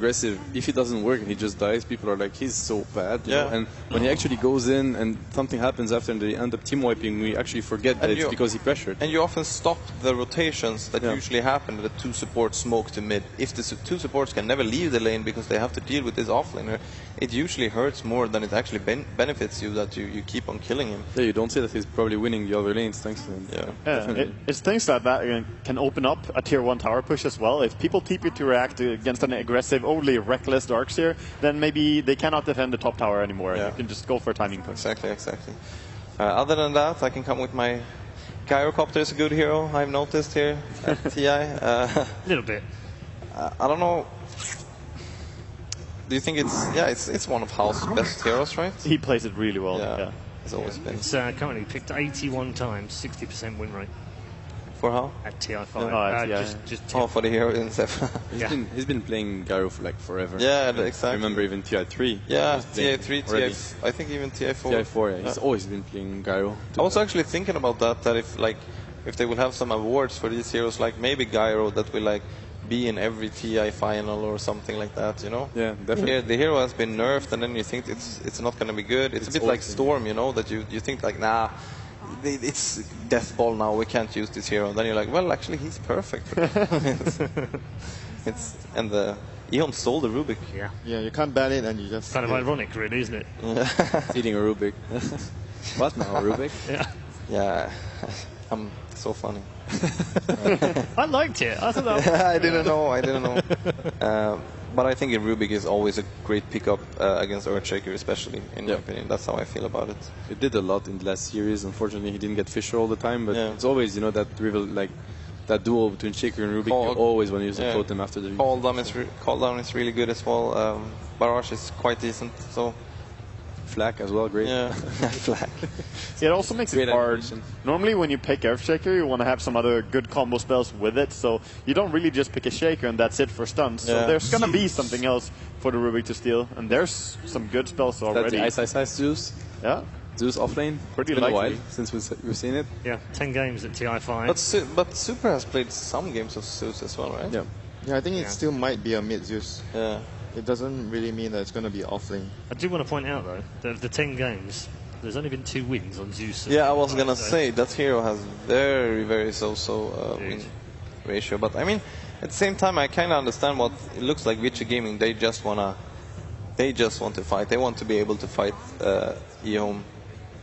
aggressive. If it doesn't work and he just dies, people are like, he's so bad. You know? And when he actually goes in and something happens after and they end up team wiping, we actually forget that it's because he pressured. And you often stop the rotations that usually happen that two supports smoke to mid. If the two supports can never leave the lane because they have to deal with this offlaner, it usually hurts more than it actually benefits you that you keep on killing him. Yeah, you don't say that he's probably winning the other lanes thanks to him. It's things that can open up a tier 1 tower push as well. If people TP to react against an aggressive, only reckless Darkseer, then maybe they cannot defend the top tower anymore. You can just go for a timing push. Exactly. Other than that, I can come with my Gyrocopter is a good hero, I've noticed here at TI. A little bit. I don't know. Do you think it's one of House's best heroes, right? He plays it really well. Yeah. It's always been. It's currently picked 81 times, 60% win rate. For how? At TI5. For the hero himself. He's been playing Gyro for like forever. Yeah, exactly. I remember even TI3. Yeah, TI3, I think even TI4. TI4, He's always been playing Gyro. I was actually thinking about that if they would have some awards for these heroes, like maybe Gyro that will be in every TI final or something like that, you know? Yeah, definitely. The hero has been nerfed and then you think it's not going to be good. It's a bit like Storm, you know, that you think like, nah, it's death ball now, we can't use this hero. Then you're like, well, actually he's perfect. And the Eon stole the Rubik. Yeah, you can't ban it and you just... Kind of ironic, really, isn't it? Eating a Rubik. What now, a Rubik? Yeah, I'm so funny. I liked it. I thought that I didn't know. But I think Rubik is always a great pickup against Earthshaker, especially, in my opinion. That's how I feel about it. It did a lot in the last series. Unfortunately, he didn't get Fisher all the time, but it's always, you know, that rival, like that duo between Shaker and Rubik. You always want to use the totem after the Call down is really good as well. Barrage is quite decent, so... Flak as well, great. Yeah, Flak. It also makes it hard. Normally when you pick Earthshaker, you want to have some other good combo spells with it, so you don't really just pick a Shaker and that's it for stuns. So there's going to be something else for the Rubik to steal, and there's some good spells already. That's the Ice Zeus. Yeah. Zeus offlane. Pretty likely. likely. A while since we've seen it. Yeah, 10 games at TI5. But Super has played some games of Zeus as well, right? Yeah, I think it still might be a mid Zeus. Yeah. It doesn't really mean that it's going to be offlane. I do want to point out, though, that of the 10 games, there's only been 2 wins on Zeus. Yeah, I was going to say, that hero has very so win ratio. But, I mean, at the same time, I kind of understand what it looks like Vichy Gaming. They just want to fight. They want to be able to fight Ehome.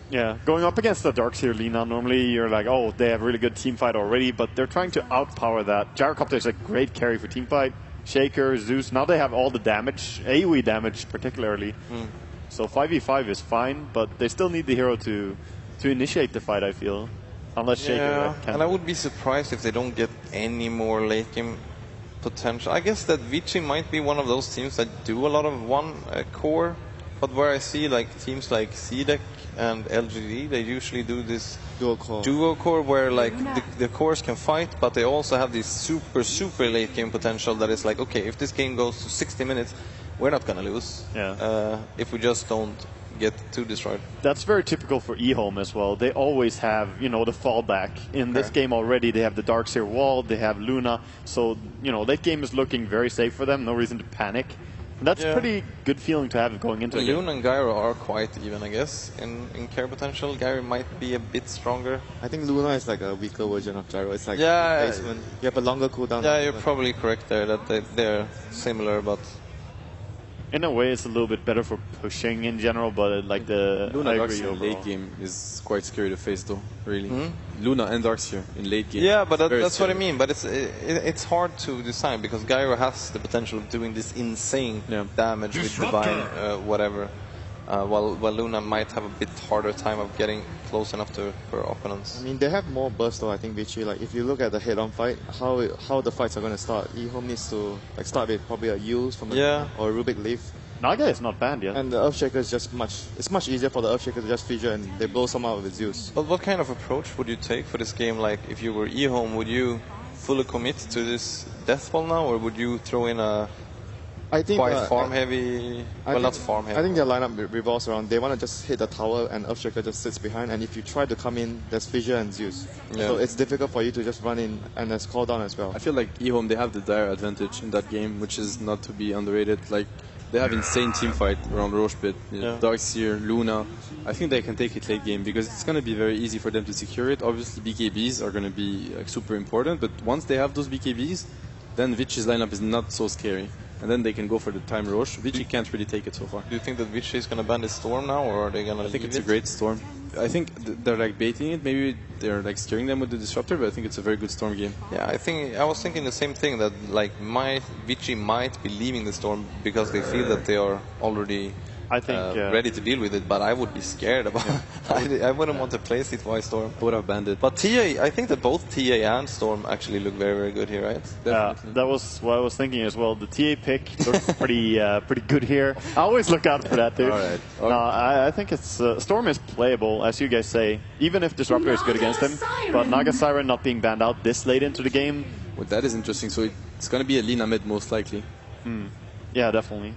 Yeah, going up against the Darkseer Lina, normally you're like, oh, they have a really good team fight already, but they're trying to outpower that. Gyrocopter is a great carry for team fight. Shaker, Zeus, now they have all the damage, AoE damage particularly. So 5v5 is fine, but they still need the hero to initiate the fight, I feel. Unless Shaker can. And I would be surprised if they don't get any more late game potential. I guess that Vichy might be one of those teams that do a lot of one core, but where I see like teams like CDEC and LGD, they usually do this duo core where like the cores can fight, but they also have this super late game potential that is like, okay, if this game goes to 60 minutes, we're not gonna lose if we just don't get too destroyed. That's very typical for Ehome as well. They always have, you know, the fallback. In this game already, they have the Darkseer wall, they have Luna, so, you know, that game is looking very safe for them, no reason to panic. And that's a pretty good feeling to have going into it. Luna and Gyro are quite even, I guess, in care potential. Gyro might be a bit stronger. I think Luna is like a weaker version of Gyro. It's like replacement. You have a longer cooldown. Yeah, you're probably correct there, that they're similar, but... In a way, it's a little bit better for pushing in general, but like the Luna Darkseer in late game is quite scary to face, though. Really, Luna and Darkseer in late game. Yeah, but that's what I mean. But it's hard to decide because Gyro has the potential of doing this insane damage with Divine, whatever. While Luna might have a bit harder time of getting close enough to her opponents. I mean, they have more burst though, I think, Vichy. Like, if you look at the head-on fight, how the fights are going to start, Ehome needs to like start with probably a use from or a Rubik Leaf. Naga is not banned yet. And the Earthshaker is just it's much easier for the Earthshaker to just feature and they blow some out with Zeus. But what kind of approach would you take for this game? Like, if you were Ehome, would you fully commit to this death ball now, or would you throw in a I think quite farm heavy. Well, not farm heavy. I think their lineup revolves around. They want to just hit the tower, and Earthshaker just sits behind. And if you try to come in, there's Fissure and Zeus. Yeah. So it's difficult for you to just run in, and there's call down as well. I feel like eHome, they have the dire advantage in that game, which is not to be underrated. Like, they have insane team fight around Roche Pit, Darkseer, Luna. I think they can take it late game because it's going to be very easy for them to secure it. Obviously, BKBs are going to be super important, but once they have those BKBs, then Vichi's lineup is not so scary. And then they can go for the time Roche. Vici can't really take it so far. Do you think that Vici is going to ban this Storm now, or are they going to I think it's a great Storm. I think they're like baiting it. Maybe they're like scaring them with the Disruptor, but I think it's a very good Storm game. Yeah, I was thinking the same thing, that like Vici might be leaving the Storm because they feel that they are already ready to deal with it, but I would be scared about it. I wouldn't want to play Streetwise Storm. I would have banned it. But TA, I think that both TA and Storm actually look very, very good here, right? That was what I was thinking as well. The TA pick looks pretty good here. I always look out for that, dude. All right. Okay. No, I think it's Storm is playable, as you guys say, even if Disruptor is good against him. But Naga Siren not being banned out this late into the game. Well, that is interesting. So it's going to be a Lina mid most likely. Yeah, definitely.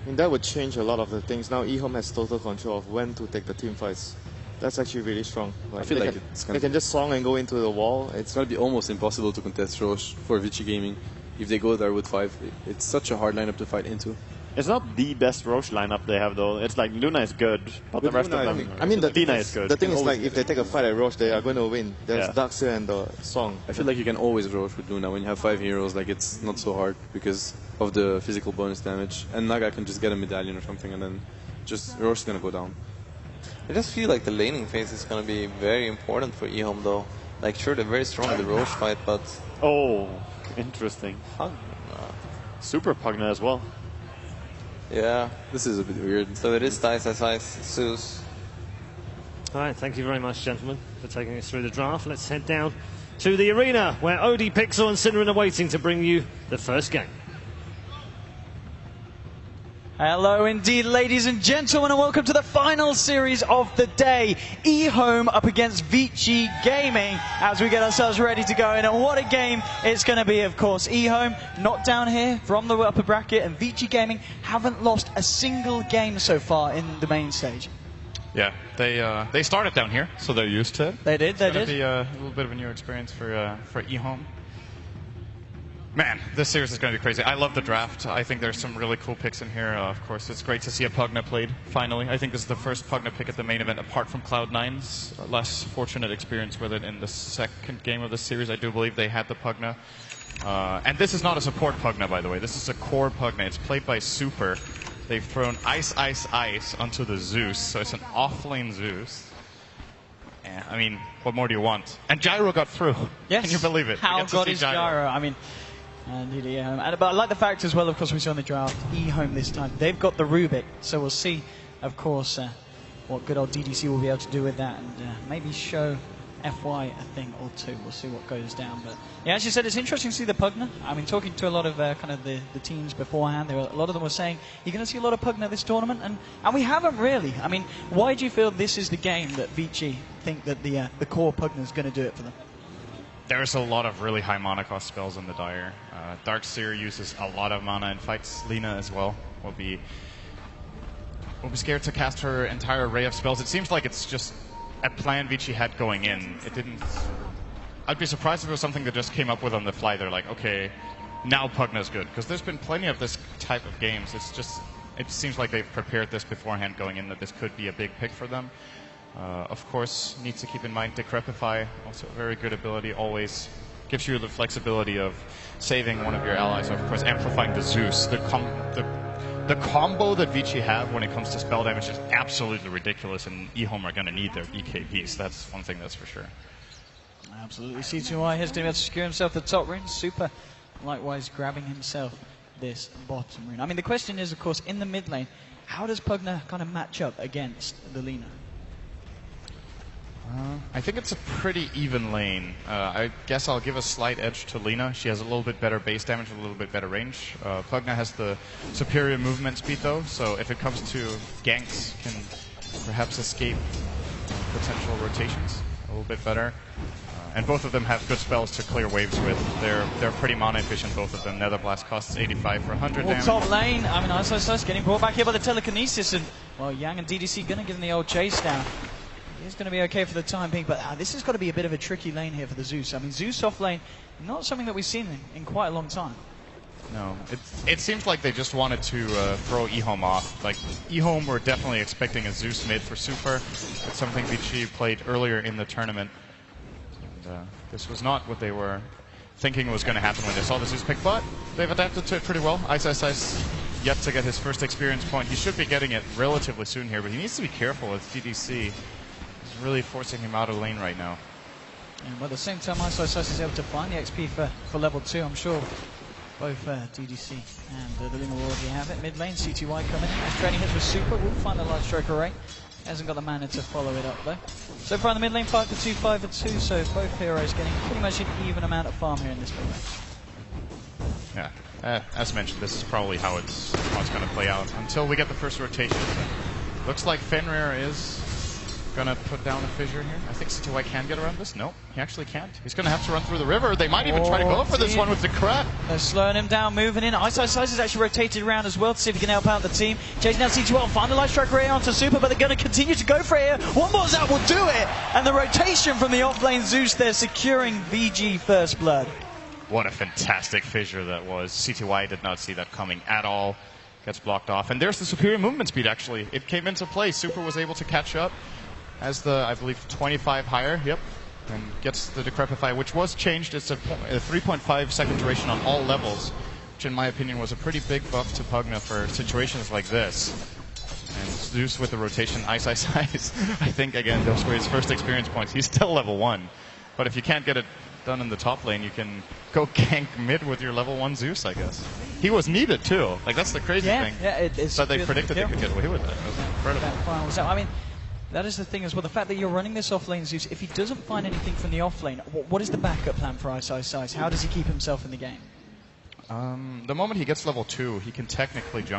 I mean, that would change a lot of the things. Now eHome has total control of when to take the team fights. That's actually really strong. Like, I feel like they can just song and go into the wall. It's going to be almost impossible to contest Roche for Vici Gaming if they go there with 5. It's such a hard lineup to fight into. It's not the best Roche lineup they have, though. It's like Luna is good, but the rest of them... I mean, Dina is good. The thing is, like, if they take a fight at Roche, they are going to win. There's Darkseer and the Song. I feel like you can always Roche with Luna. When you have 5 heroes, like, it's not so hard because of the physical bonus damage. And Naga can just get a medallion or something, and then just Roche is going to go down. I just feel like the laning phase is going to be very important for eHome, though. Like, sure, they're very strong in the Roche fight, but... Oh, interesting. Pugna. Super Pugna as well. Yeah. This is a bit weird. So it is Dice Zeus. All right, thank you very much, gentlemen, for taking us through the draft. Let's head down to the arena where Odie, Pixel and Synderen are waiting to bring you the first game. Hello indeed, ladies and gentlemen, and welcome to the final series of the day. eHome up against Vici Gaming as we get ourselves ready to go in. And what a game it's going to be, of course. eHome not down here from the upper bracket, and Vici Gaming haven't lost a single game so far in the main stage. Yeah, they started down here, so they're used to it. They did, they did. It's going to be a little bit of a new experience for eHome. Man, this series is going to be crazy. I love the draft. I think there's some really cool picks in here. Of course, it's great to see a Pugna played, finally. I think this is the first Pugna pick at the main event, apart from Cloud9's less fortunate experience with it in the second game of the series. I do believe they had the Pugna. And this is not a support Pugna, by the way. This is a core Pugna. It's played by Super. They've thrown Ice, Ice, Ice onto the Zeus, so it's an off-lane Zeus. Yeah, I mean, what more do you want? And Gyro got through. Yes. Can you believe it? How good is Gyro? I mean... Indeed, eHome. But I like the fact as well, of course, we saw in the draft, eHome this time. They've got the Rubik, so we'll see, of course, what good old DDC will be able to do with that, and maybe show FY a thing or two. We'll see what goes down. But yeah, as you said, it's interesting to see the Pugna. I mean, talking to a lot of kind of the teams beforehand, a lot of them were saying, you're going to see a lot of Pugna this tournament, and we haven't really. I mean, why do you feel this is the game that Vici think that the core Pugna is going to do it for them? There's a lot of really high mana cost spells in the Dire. Darkseer uses a lot of mana and fights Lina as well. We'll be scared to cast her entire array of spells. It seems like it's just a plan Vici had going in. It didn't... I'd be surprised if it was something that just came up with on the fly. They're like, okay, now Pugna's good. Because there's been plenty of this type of games. It's just... It seems like they've prepared this beforehand going in, that this could be a big pick for them. Of course, needs to keep in mind Decrepify, also a very good ability, always gives you the flexibility of saving one of your allies, of course amplifying the Zeus. The combo that Vici have when it comes to spell damage is absolutely ridiculous, and eHome are going to need their BKBs. That's one thing that's for sure. Absolutely. C2I has been able to secure himself the top rune. Super, likewise, grabbing himself this bottom rune. I mean, the question is, of course, in the mid lane, how does Pugna kind of match up against the Lina? I think it's a pretty even lane. I guess I'll give a slight edge to Lina. She has a little bit better base damage, a little bit better range. Pugna has the superior movement speed though, so if it comes to ganks, can perhaps escape potential rotations a little bit better. And both of them have good spells to clear waves with. They're pretty mana efficient, both of them. Netherblast costs 85 for 100 damage. Top lane, I mean, Ice getting brought back here by the telekinesis, and well, Yang and DDC gonna give him the old chase down. He's going to be okay for the time being, but this has got to be a bit of a tricky lane here for the Zeus. I mean, Zeus off lane, not something that we've seen in quite a long time. No, it seems like they just wanted to throw eHome off. Like, eHome were definitely expecting a Zeus mid for Super. It's something Vici played earlier in the tournament. And this was not what they were thinking was going to happen when they saw the Zeus pick, but they've adapted to it pretty well. Ice yet to get his first experience point. He should be getting it relatively soon here, but he needs to be careful with DDC. He's really forcing him out of lane right now. And at the same time, Ice is able to find the XP for level 2, I'm sure. Both DDC and the Luna will already have it. Mid lane, CTY coming in. As training hits with Super, will find the large stroke array. Hasn't got the mana to follow it up though. So far in the mid lane, 5 for 2, 5 for 2. So both heroes getting pretty much an even amount of farm here in this mid lane. Yeah, as mentioned, this is probably how it's going to play out until we get the first rotation. But looks like Fenrir is going to put down a fissure here. I think CTY can get around this. No, he actually can't. He's going to have to run through the river. They might even try to go for this one with the crap. They're slowing him down, moving in. Ice is actually rotated around as well to see if he can help out the team. Chasing down CTY, find the light strike ray onto Super, but they're going to continue to go for it here. One more zap will do it. And the rotation from the off-lane Zeus there, securing VG first blood. What a fantastic fissure that was. CTY did not see that coming at all. Gets blocked off. And there's the superior movement speed, actually. It came into play. Super was able to catch up as the, I believe, 25 higher. Yep. And gets the Decrepify, which was changed. It's a 3.5 second duration on all levels, which in my opinion was a pretty big buff to Pugna for situations like this. And Zeus with the rotation, Ice. I think, again, those were his first experience points. He's still level 1. But if you can't get it done in the top lane, you can go gank mid with your level 1 Zeus, I guess. He was needed too. Like, that's the crazy thing. Yeah, it's that they predicted they could get away with it. It was incredible. I mean, that is the thing as well. The fact that you're running this off-lane Zeus, if he doesn't find anything from the off-lane, what is the backup plan for Ice? How does he keep himself in the game? The moment he gets level 2, he can technically jungle.